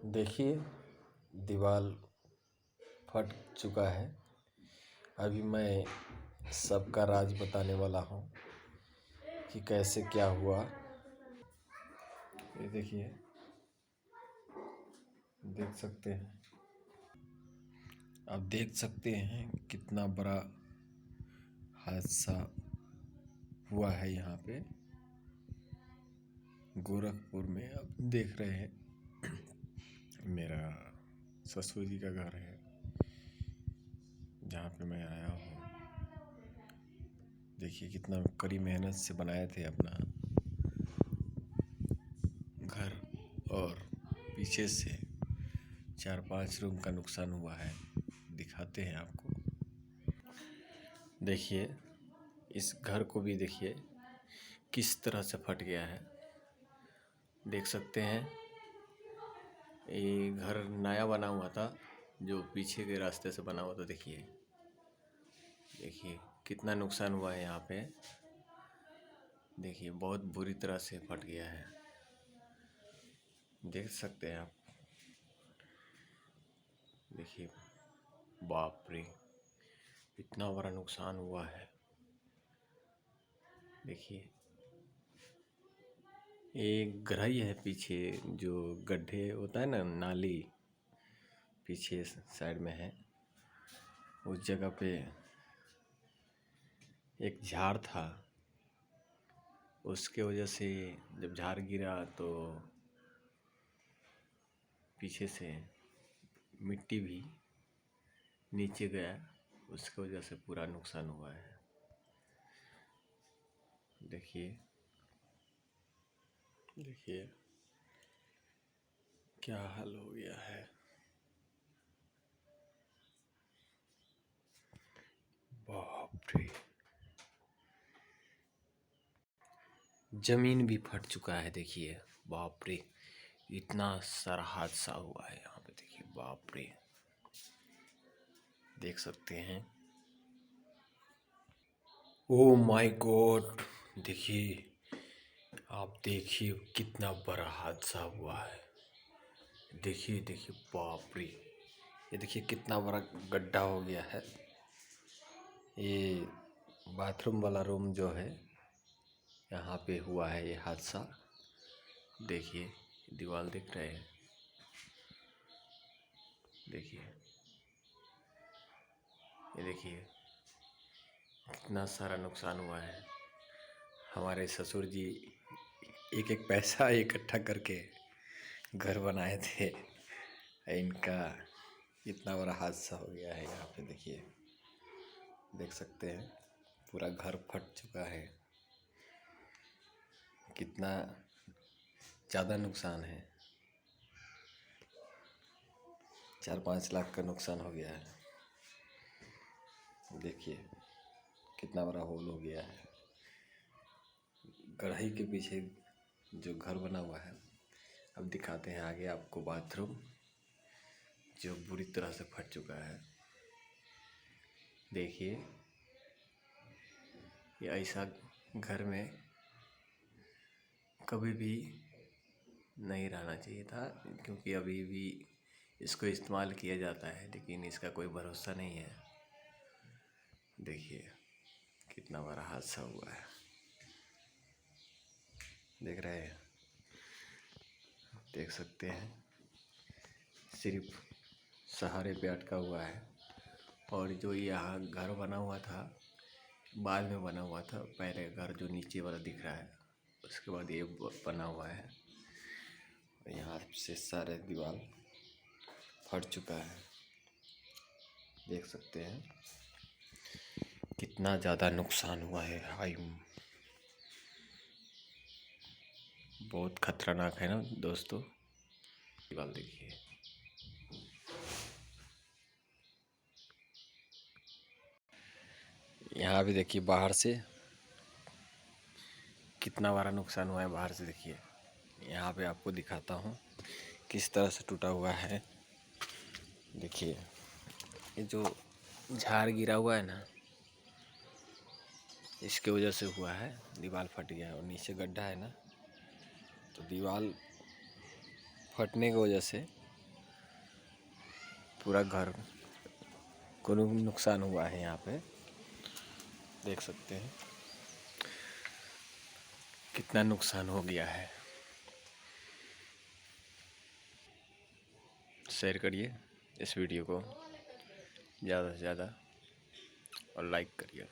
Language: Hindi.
देखिए, दीवार फट चुका है। अभी मैं सबका राज बताने वाला हूँ कि कैसे क्या हुआ। ये देखिए, देख सकते हैं, आप देख सकते हैं कितना बड़ा हादसा हुआ है यहाँ पे गोरखपुर में। आप देख रहे हैं, मेरा ससुर जी का घर है जहाँ पे मैं आया हूँ। देखिए कितना कड़ी मेहनत से बनाए थे अपना घर, और पीछे से 4-5 रूम का नुकसान हुआ है। दिखाते हैं आपको। देखिए, इस घर को भी देखिए किस तरह से फट गया है। देख सकते हैं, ये घर नया बना हुआ था, जो पीछे के रास्ते से बना हुआ था। देखिए देखिए कितना नुकसान हुआ है यहाँ पे। देखिए बहुत बुरी तरह से फट गया है, देख सकते हैं आप। देखिए, बाप रे, इतना बड़ा नुकसान हुआ है। देखिए, एक गहराई है पीछे, जो गड्ढे होता है ना, नाली पीछे साइड में है। उस जगह पे एक झाड़ था, उसके वजह से जब झाड़ गिरा तो पीछे से मिट्टी भी नीचे गया, उसकी वजह से पूरा नुकसान हुआ है। देखिए देखिए क्या हाल हो गया है। बाप रे, जमीन भी फट चुका है। देखिए, बाप रे, इतना सारा हादसा हुआ है यहाँ पे। देखिए, बाप रे, देख सकते हैं। ओ माय गॉड, देखिए, आप देखिए कितना बड़ा हादसा हुआ है। देखिए देखिए, बाप रे, ये देखिए कितना बड़ा गड्ढा हो गया है। ये बाथरूम वाला रूम जो है, यहाँ पे हुआ है ये हादसा। देखिए, दीवार दिख रहे हैं। देखिए, ये देखिए कितना सारा नुकसान हुआ है। हमारे ससुर जी एक एक पैसा इकट्ठा करके घर बनाए थे, इनका इतना बड़ा हादसा हो गया है यहाँ पे। देखिए, देख सकते हैं पूरा घर फट चुका है। कितना ज़्यादा नुकसान है, 4-5 लाख का नुकसान हो गया है। देखिए कितना बड़ा होल हो गया है। कढ़ाई के पीछे जो घर बना हुआ है, अब दिखाते हैं आगे आपको बाथरूम, जो बुरी तरह से फट चुका है। देखिए, ये ऐसा घर में कभी भी नहीं रहना चाहिए था, क्योंकि अभी भी इसको इस्तेमाल किया जाता है, लेकिन इसका कोई भरोसा नहीं है। देखिए कितना बड़ा हादसा हुआ है, देख रहे हैं, देख सकते हैं। सिर्फ सहारे पे अटका हुआ है, और जो यहाँ घर बना हुआ था, बाद में बना हुआ था। पहले घर जो नीचे वाला दिख रहा है, उसके बाद ये बना हुआ है। यहाँ से सारे दीवार फट चुका है, देख सकते हैं कितना ज़्यादा नुकसान हुआ है। हाय, बहुत खतरनाक है ना दोस्तों। दीवार देखिए, यहाँ भी देखिए बाहर से कितना बड़ा नुकसान हुआ है। बाहर से देखिए, यहाँ पे आपको दिखाता हूँ किस तरह से टूटा हुआ है। देखिए, ये जो झाड़ गिरा हुआ है ना, इसके वजह से हुआ है, दीवार फट गया है। और नीचे गड्ढा है ना, तो दीवार फटने की वजह से पूरा घर को नुकसान हुआ है। यहाँ पे देख सकते हैं कितना नुकसान हो गया है। शेयर करिए इस वीडियो को ज़्यादा से ज़्यादा और लाइक करिए।